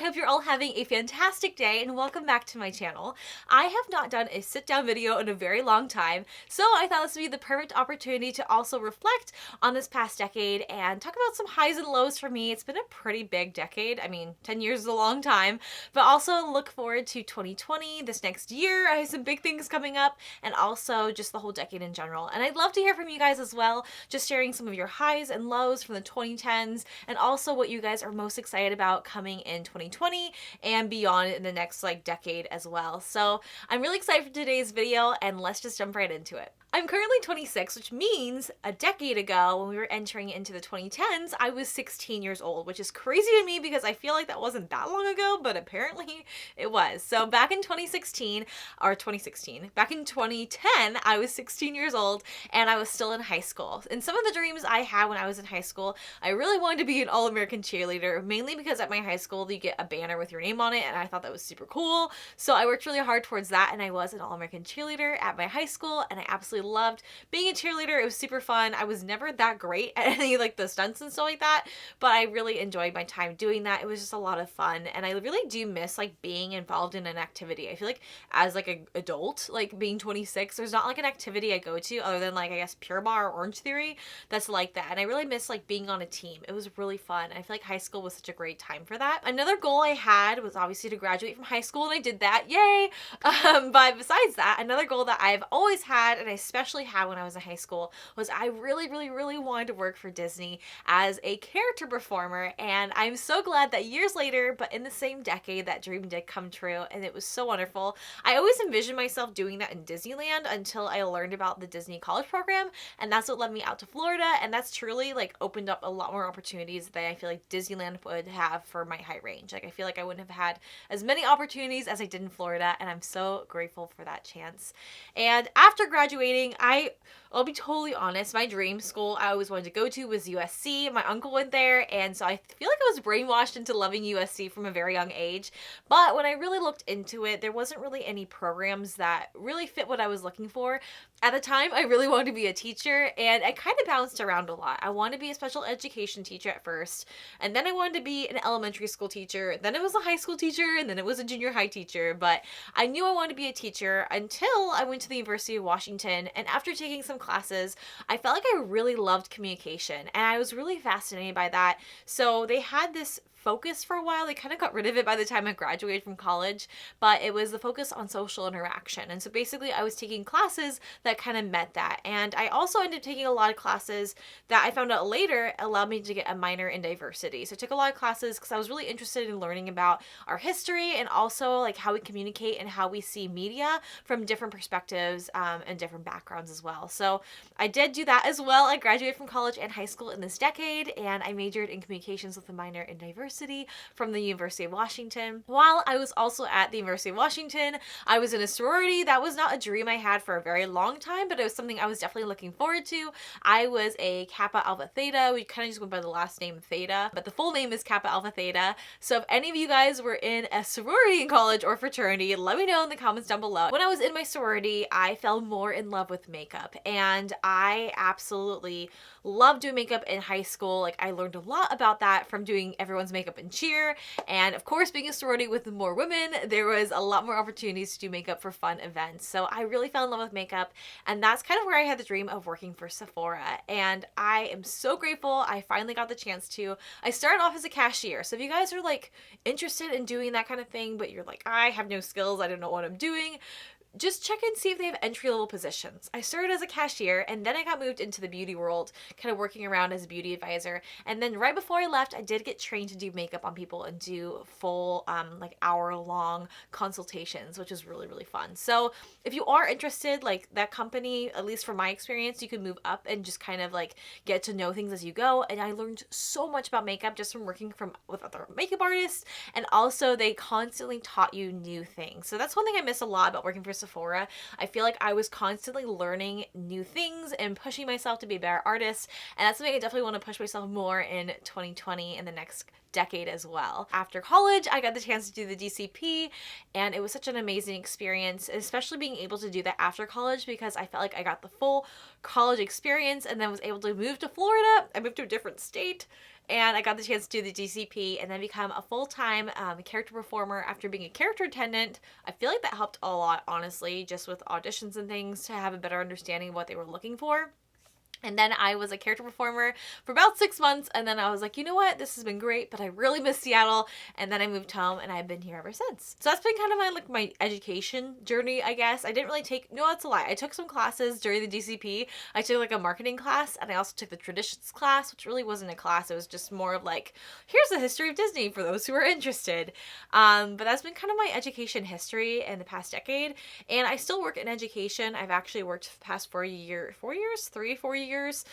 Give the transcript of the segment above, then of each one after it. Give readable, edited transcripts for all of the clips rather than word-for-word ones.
hope you're all having a fantastic day and welcome back to my channel. I have not done a sit-down video in a very long time, so I thought this would be the perfect opportunity to also reflect on this past decade and talk about some highs and lows for me. It's been a pretty big decade. I mean, 10 years is a long time, but also look forward to 2020, this next year. I have some big things coming up, and also just the whole decade in general. And I'd love to hear from you guys as well, just sharing some of your highs and lows from the 2010s, and also what you guys are most excited about coming in 2020 and beyond in the next decade as well. So I'm really excited for today's video, and let's just jump right into it. I'm currently 26, which means a decade ago when we were entering into the 2010s, I was 16 years old, which is crazy to me because I feel like that wasn't that long ago, but apparently it was. So back in 2016, back in 2010, I was 16 years old and I was still in high school. And some of the dreams I had when I was in high school, I really wanted to be an All-American cheerleader, mainly because at my high school, you get a banner with your name on it, and I thought that was super cool. So I worked really hard towards that, and I was an All-American cheerleader at my high school, and I absolutely loved being a cheerleader. It was super fun. I was never that great at any the stunts and stuff like that, but I really enjoyed my time doing that. It was just a lot of fun, and I really do miss being involved in an activity. I feel like as an adult, being 26, there's not an activity I go to other than I guess Pure Bar or Orange Theory that's like that, and I really miss being on a team. It was really fun. I feel like high school was such a great time for that. Another goal I had was obviously to graduate from high school, and I did that. Yay! But besides that, another goal that I've always had, and I especially had when I was in high school, was I really wanted to work for Disney as a character performer, and I'm so glad that years later, but in the same decade, that dream did come true, and it was so wonderful. I always envisioned myself doing that in Disneyland until I learned about the Disney College program, and that's what led me out to Florida, and that's truly opened up a lot more opportunities that I feel like Disneyland would have for my height range. I feel like I wouldn't have had as many opportunities as I did in Florida, and I'm so grateful for that chance. And after graduating, I'll be totally honest, my dream school I always wanted to go to was USC. My uncle went there, and so I feel like I was brainwashed into loving USC from a very young age. But when I really looked into it, there wasn't really any programs that really fit what I was looking for. At the time, I really wanted to be a teacher, and I kind of bounced around a lot. I wanted to be a special education teacher at first, and then I wanted to be an elementary school teacher, then it was a high school teacher, and then it was a junior high teacher. But I knew I wanted to be a teacher until I went to the University of Washington, and after taking some classes, I felt like I really loved communication, and I was really fascinated by that. So they had this focus for a while. They kind of got rid of it by the time I graduated from college, but it was the focus on social interaction. And so basically I was taking classes that kind of met that. And I also ended up taking a lot of classes that I found out later allowed me to get a minor in diversity. So I took a lot of classes because I was really interested in learning about our history and also how we communicate and how we see media from different perspectives and different backgrounds as well. So I did do that as well. I graduated from college and high school in this decade, and I majored in communications with a minor in diversity from the University of Washington. While I was also at the University of Washington, I was in a sorority. That was not a dream I had for a very long time, but it was something I was definitely looking forward to. I was a Kappa Alpha Theta. We kind of just went by the last name Theta, but the full name is Kappa Alpha Theta. So if any of you guys were in a sorority in college or fraternity, let me know in the comments down below. When I was in my sorority, I fell more in love with makeup, and I absolutely loved doing makeup in high school. I learned a lot about that from doing everyone's makeup and cheer, and of course being a sorority with more women, there was a lot more opportunities to do makeup for fun events. So I really fell in love with makeup, and that's kind of where I had the dream of working for Sephora, and I am so grateful I finally got the chance to. I started off as a cashier, so if you guys are interested in doing that kind of thing, but you're I have no skills, I don't know what I'm doing, just check and see if they have entry-level positions. I started as a cashier, and then I got moved into the beauty world, kind of working around as a beauty advisor. And then right before I left, I did get trained to do makeup on people and do full hour-long consultations, which is really fun. So if you are interested, that company, at least from my experience, you can move up and just kind of get to know things as you go. And I learned so much about makeup just from working with other makeup artists, and also they constantly taught you new things. So that's one thing I miss a lot about working for Sephora. I feel like I was constantly learning new things and pushing myself to be a better artist, and that's something I definitely want to push myself more in 2020 and the next decade as well. After college, I got the chance to do the DCP, and it was such an amazing experience, especially being able to do that after college, because I felt like I got the full college experience and then was able to move to Florida. I moved to a different state, and I got the chance to do the DCP and then become a full-time character performer after being a character attendant. I feel like that helped a lot, honestly, just with auditions and things to have a better understanding of what they were looking for. And then I was a character performer for about 6 months, and then I was like, you know what, this has been great, but I really miss Seattle. And then I moved home, and I've been here ever since. So that's been kind of my education journey, I guess. I didn't really take, no, that's a lie. I took some classes during the DCP. I took like a marketing class, and I also took the traditions class, which really wasn't a class. It was just more of like, here's the history of Disney for those who are interested. But that's been kind of my education history in the past decade. And I still work in education. I've actually worked for the past 4 years, 4 years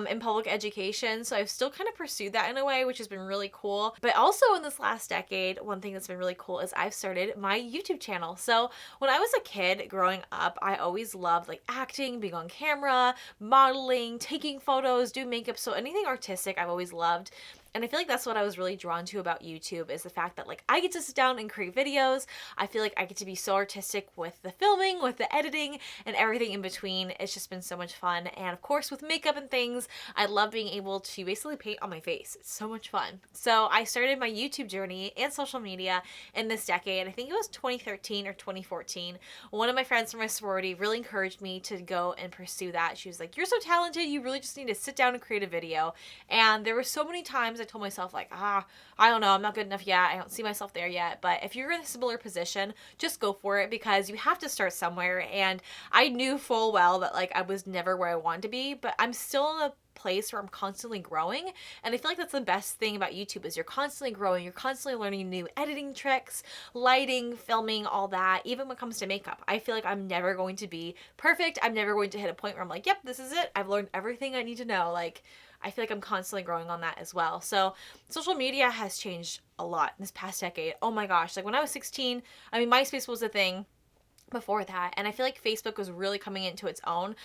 in public education. So I've still kind of pursued that in a way, which has been really cool. But also in this last decade, one thing that's been really cool is I've started my YouTube channel. So when I was a kid growing up, I always loved like acting, being on camera, modeling, taking photos, doing makeup. So anything artistic I've always loved. And I feel like that's what I was really drawn to about YouTube, is the fact that like I get to sit down and create videos. I feel like I get to be so artistic with the filming, with the editing, and everything in between. It's just been so much fun. And of course with makeup and things, I love being able to basically paint on my face. It's so much fun. So I started my YouTube journey and social media in this decade. I think it was 2013 or 2014. One of my friends from my sorority really encouraged me to go and pursue that. She was like, you're so talented, you really just need to sit down and create a video. And there were so many times I told myself like, I don't know, I'm not good enough yet. I don't see myself there yet. But if you're in a similar position, just go for it, because you have to start somewhere. And I knew full well that like I was never where I wanted to be, but I'm still in a place where I'm constantly growing. And I feel like that's the best thing about YouTube, is you're constantly growing. You're constantly learning new editing tricks, lighting, filming, all that. Even when it comes to makeup, I feel like I'm never going to be perfect. I'm never going to hit a point where I'm like, yep, this is it. I've learned everything I need to know. Like, I feel like I'm constantly growing on that as well. So social media has changed a lot in this past decade. Oh my gosh. Like when I was 16, I mean, MySpace was a thing before that. And I feel like Facebook was really coming into its own.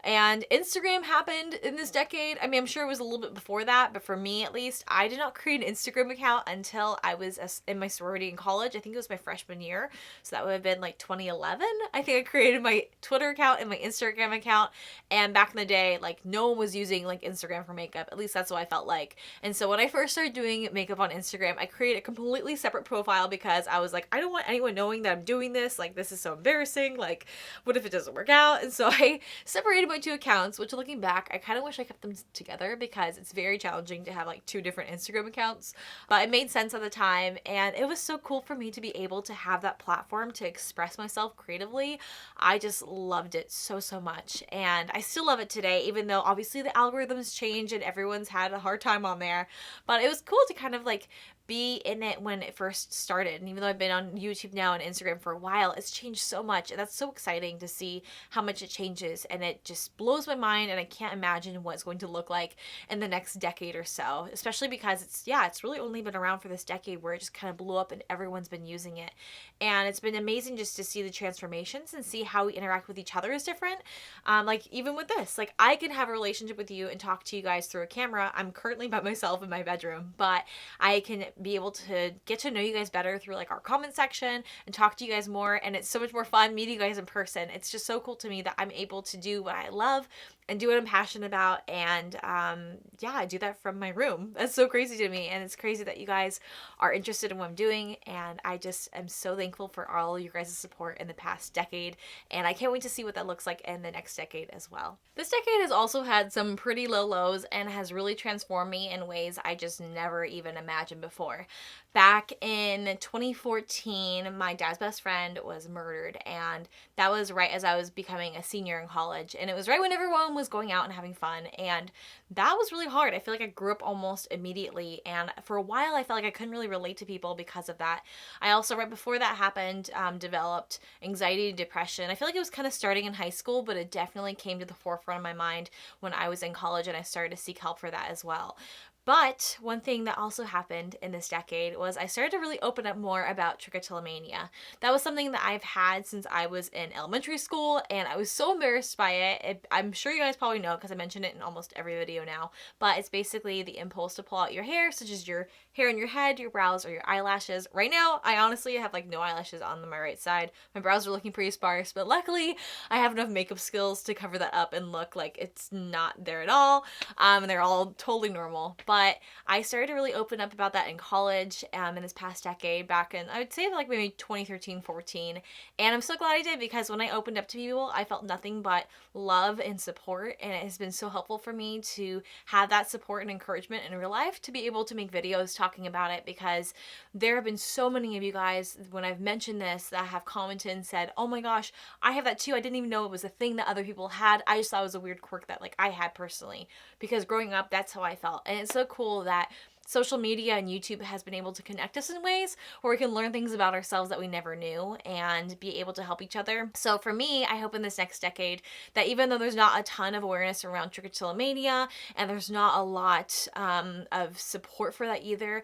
And Instagram happened in this decade. I mean, I'm sure it was a little bit before that, but for me at least, I did not create an Instagram account until I was in my sorority in college. I think it was my freshman year. So that would have been like 2011. I think I created my Twitter account and my Instagram account. And back in the day, like no one was using like Instagram for makeup. At least that's what I felt like. And so when I first started doing makeup on Instagram, I created a completely separate profile, because I was like, I don't want anyone knowing that I'm doing this. Like, this is so embarrassing. Like, what if it doesn't work out? And so I separated my 2 accounts, which looking back, I kind of wish I kept them together, because it's very challenging to have like 2 different Instagram accounts, but it made sense at the time. And it was so cool for me to be able to have that platform to express myself creatively. I just loved it so much, and I still love it today, even though obviously the algorithms change and everyone's had a hard time on there. But it was cool to kind of like be in it when it first started. And even though I've been on YouTube now and Instagram for a while, it's changed so much. And that's so exciting to see how much it changes. And it just blows my mind. And I can't imagine what it's going to look like in the next decade or so, especially because it's really only been around for this decade, where it just kind of blew up and everyone's been using it. And it's been amazing just to see the transformations and see how we interact with each other is different. Like even with this, like I can have a relationship with you and talk to you guys through a camera. I'm currently by myself in my bedroom, but I can be able to get to know you guys better through like our comment section and talk to you guys more. And it's so much more fun meeting you guys in person. It's just so cool to me that I'm able to do what I love and do what I'm passionate about. And I do that from my room. That's so crazy to me. And it's crazy that you guys are interested in what I'm doing. And I just am so thankful for all your guys' support in the past decade. And I can't wait to see what that looks like in the next decade as well. This decade has also had some pretty low lows and has really transformed me in ways I just never even imagined before. Back in 2014, my dad's best friend was murdered, and that was right as I was becoming a senior in college, and it was right when everyone was going out and having fun, and that was really hard. I feel like I grew up almost immediately, and for a while I felt like I couldn't really relate to people because of that. I also, right before that happened, developed anxiety and depression. I feel like it was kind of starting in high school, but it definitely came to the forefront of my mind when I was in college, and I started to seek help for that as well. But one thing that also happened in this decade was I started to really open up more about trichotillomania. That was something that I've had since I was in elementary school, and I was so embarrassed by it. I'm sure you guys probably know because I mention it in almost every video now, but it's basically the impulse to pull out your hair, such as your hair in your head, your brows, or your eyelashes. Right now, I honestly have like no eyelashes on my right side. My brows are looking pretty sparse, but luckily I have enough makeup skills to cover that up and look like it's not there at all. And they're all totally normal. but I started to really open up about that in college in this past decade, back in, I would say like maybe 2013, 14. And I'm so glad I did, because when I opened up to people, I felt nothing but love and support. And it has been so helpful for me to have that support and encouragement in real life, to be able to make videos talking about it, because there have been so many of you guys, when I've mentioned this, that have commented and said, oh my gosh, I have that too. I didn't even know it was a thing that other people had. I just thought it was a weird quirk that like I had personally, because growing up, that's how I felt. And it's so cool that social media and YouTube has been able to connect us in ways where we can learn things about ourselves that we never knew and be able to help each other. So for me, I hope in this next decade that even though there's not a ton of awareness around trichotillomania, and there's not a lot of support for that either,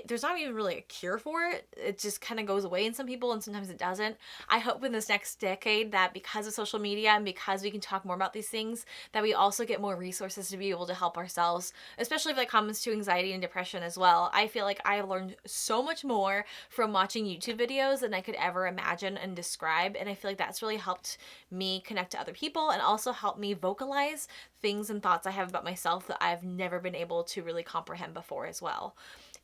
there's not even really a cure for it. It just kind of goes away in some people and sometimes it doesn't. I hope in this next decade that because of social media and because we can talk more about these things, that we also get more resources to be able to help ourselves, especially if it comes to anxiety and depression as well. I feel like I have learned so much more from watching YouTube videos than I could ever imagine and describe. And I feel like that's really helped me connect to other people and also helped me vocalize things and thoughts I have about myself that I've never been able to really comprehend before as well.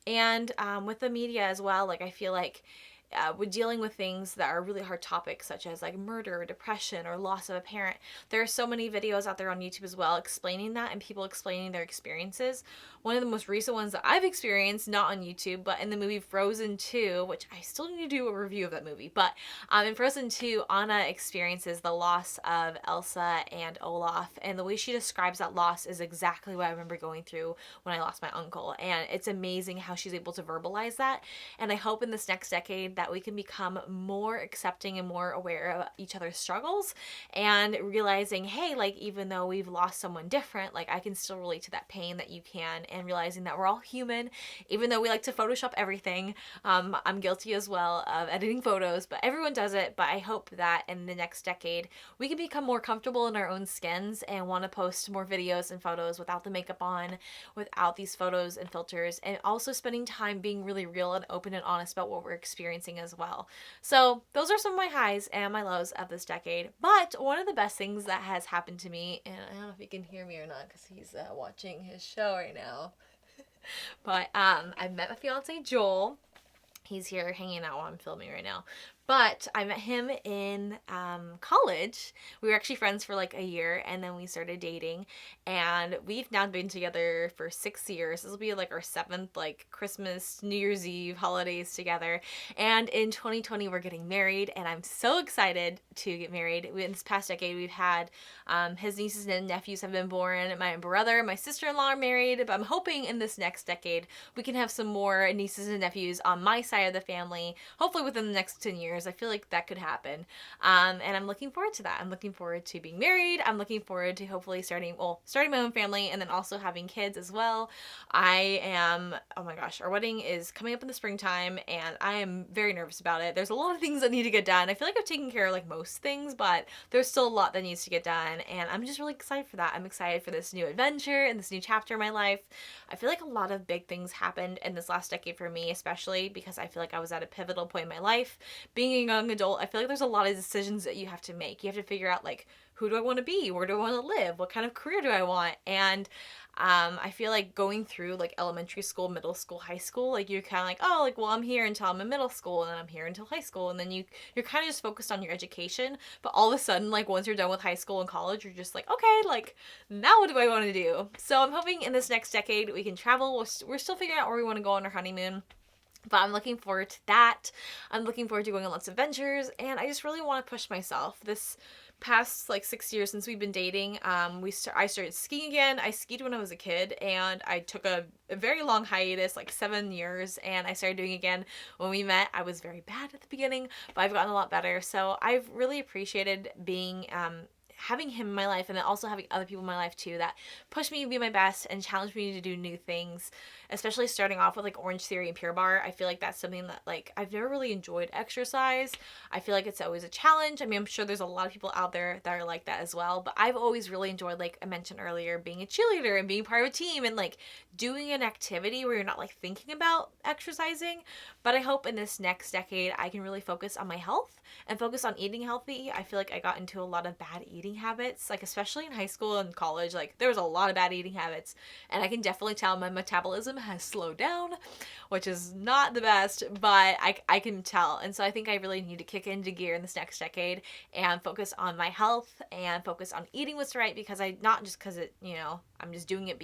And with the media as well, like I feel like with dealing with things that are really hard topics, such as like murder, depression, or loss of a parent, there are so many videos out there on YouTube as well explaining that, and people explaining their experiences. One of the most recent ones that I've experienced, not on YouTube, but in the movie Frozen 2, which I still need to do a review of that movie, but in Frozen 2, Anna experiences the loss of Elsa and Olaf, and the way she describes that loss is exactly what I remember going through when I lost my uncle. And it's amazing how she's able to verbalize that. And I hope in this next decade that we can become more accepting and more aware of each other's struggles, and realizing, hey, like even though we've lost someone different, like I can still relate to that pain that you can, and realizing that we're all human, even though we like to Photoshop everything. I'm guilty as well of editing photos, but everyone does it. But I hope that in the next decade, we can become more comfortable in our own skins and want to post more videos and photos without the makeup on, without these photos and filters, and also spending time being really real and open and honest about what we're experiencing as well. So those are some of my highs and my lows of this decade. But one of the best things that has happened to me, and I don't know if he can hear me or not because he's watching his show right now, but I met my fiance Joel. He's here hanging out while I'm filming right now. But I met him in college. We were actually friends for like a year, and then we started dating. And we've now been together for 6 years. This will be like our 7th like Christmas, New Year's Eve holidays together. And in 2020, we're getting married, and I'm so excited to get married. In this past decade, we've had his nieces and nephews have been born. My brother, my sister-in-law are married. But I'm hoping in this next decade, we can have some more nieces and nephews on my side of the family, hopefully within the next 10 years. I feel like that could happen. And I'm looking forward to that. I'm looking forward to being married. I'm looking forward to hopefully starting my own family, and then also having kids as well. Oh my gosh, our wedding is coming up in the springtime, and I am very nervous about it. There's a lot of things that need to get done. I feel like I've taken care of like most things, but there's still a lot that needs to get done, and I'm just really excited for that. I'm excited for this new adventure and this new chapter in my life. I feel like a lot of big things happened in this last decade for me, especially because I feel like I was at a pivotal point in my life. Being a young adult, I feel like there's a lot of decisions that you have to make. You have to figure out like, who do I want to be? Where do I want to live? What kind of career do I want? And I feel like going through like elementary school, middle school, high school, like you're kind of like, oh, like, well, I'm here until I'm in middle school, and then I'm here until high school. And then you're kind of just focused on your education. But all of a sudden, like once you're done with high school and college, you're just like, okay, like now what do I want to do? So I'm hoping in this next decade we can travel. We're still figuring out where we want to go on our honeymoon. But I'm looking forward to that. I'm looking forward to going on lots of adventures, and I just really want to push myself. This past like 6 years since we've been dating, I started skiing again. I skied when I was a kid, and I took a very long hiatus, like 7 years, and I started doing it again when we met. I was very bad at the beginning, but I've gotten a lot better. So I've really appreciated having him in my life, and then also having other people in my life too that push me to be my best and challenge me to do new things, especially starting off with like Orange Theory and Pure Barre. I feel like that's something that like I've never really enjoyed exercise. I feel like it's always a challenge. I mean, I'm sure there's a lot of people out there that are like that as well, but I've always really enjoyed, like I mentioned earlier, being a cheerleader and being part of a team and like doing an activity where you're not like thinking about exercising. But I hope in this next decade I can really focus on my health and focus on eating healthy. I feel like I got into a lot of bad eating eating habits, like especially in high school and college. Like there was a lot of bad eating habits, and I can definitely tell my metabolism has slowed down, which is not the best, but I can tell. And so I think I really need to kick into gear in this next decade and focus on my health and focus on eating what's right, because not just because it, I'm just doing it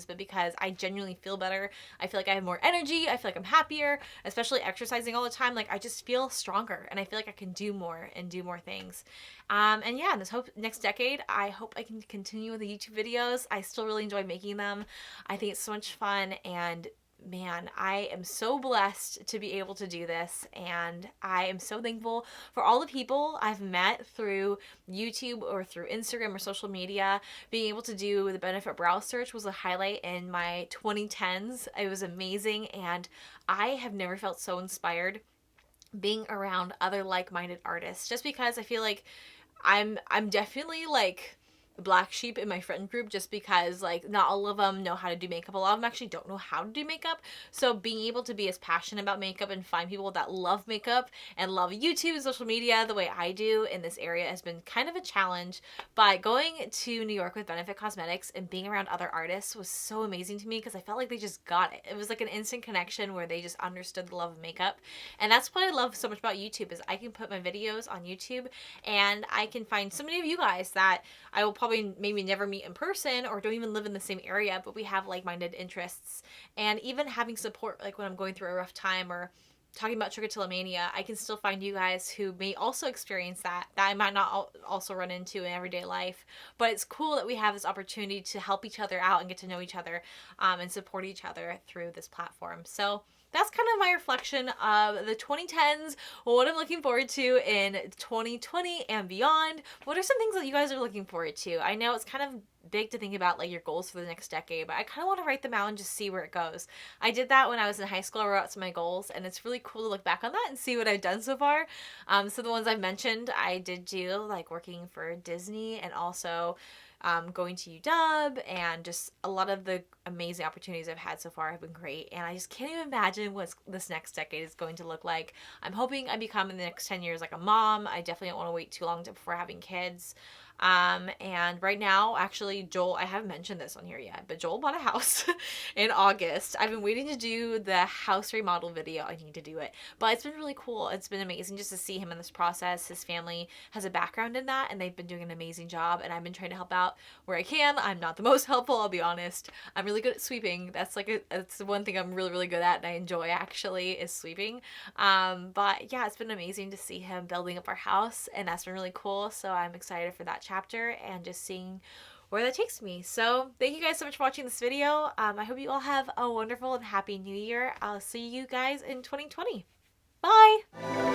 but because I genuinely feel better. I feel like I have more energy. I feel like I'm happier, especially exercising all the time. Like I just feel stronger, and I feel like I can do more and do more things. And yeah, in this next decade, I hope I can continue with the YouTube videos. I still really enjoy making them. I think it's so much fun, and man, I am so blessed to be able to do this, and I am so thankful for all the people I've met through YouTube or through Instagram or social media. Being able to do the benefit brow search was a highlight in my 2010s. It was amazing, and I have never felt so inspired being around other like-minded artists, just because I feel like I'm definitely like the black sheep in my friend group, just because like not all of them know how to do makeup. A lot of them actually don't know how to do makeup. So being able to be as passionate about makeup and find people that love makeup and love YouTube and social media the way I do in this area has been kind of a challenge. But going to New York with Benefit Cosmetics and being around other artists was so amazing to me, because I felt like they just got it. It was like an instant connection where they just understood the love of makeup. And that's what I love so much about YouTube, is I can put my videos on YouTube and I can find so many of you guys that I will probably maybe never meet in person or don't even live in the same area, but we have like-minded interests. And even having support, like when I'm going through a rough time or talking about trichotillomania, I can still find you guys who may also experience that I might not also run into in everyday life. But it's cool that we have this opportunity to help each other out and get to know each other, and support each other through this platform. So that's kind of my reflection of the 2010s, what I'm looking forward to in 2020 and beyond. What are some things that you guys are looking forward to? I know it's kind of big to think about like your goals for the next decade, but I kind of want to write them out and just see where it goes. I did that when I was in high school. I wrote out some of my goals, and it's really cool to look back on that and see what I've done so far. So the ones I've mentioned, I did do like working for Disney, and also going to UW, and just a lot of the amazing opportunities I've had so far have been great. And I just can't even imagine what this next decade is going to look like. I'm hoping I become in the next 10 years like a mom. I definitely don't want to wait too long before having kids. And right now, actually, Joel, I haven't mentioned this on here yet, but Joel bought a house in August. I've been waiting to do the house remodel video. I need to do it, but it's been really cool. It's been amazing just to see him in this process. His family has a background in that, and they've been doing an amazing job, and I've been trying to help out where I can. I'm not the most helpful, I'll be honest. I'm really good at sweeping. That's the one thing I'm really, really good at, and I enjoy actually, is sweeping. But yeah, it's been amazing to see him building up our house, and that's been really cool. So I'm excited for that chapter and just seeing where that takes me. So thank you guys so much for watching this video. I hope you all have a wonderful and happy new year. I'll see you guys in 2020. Bye!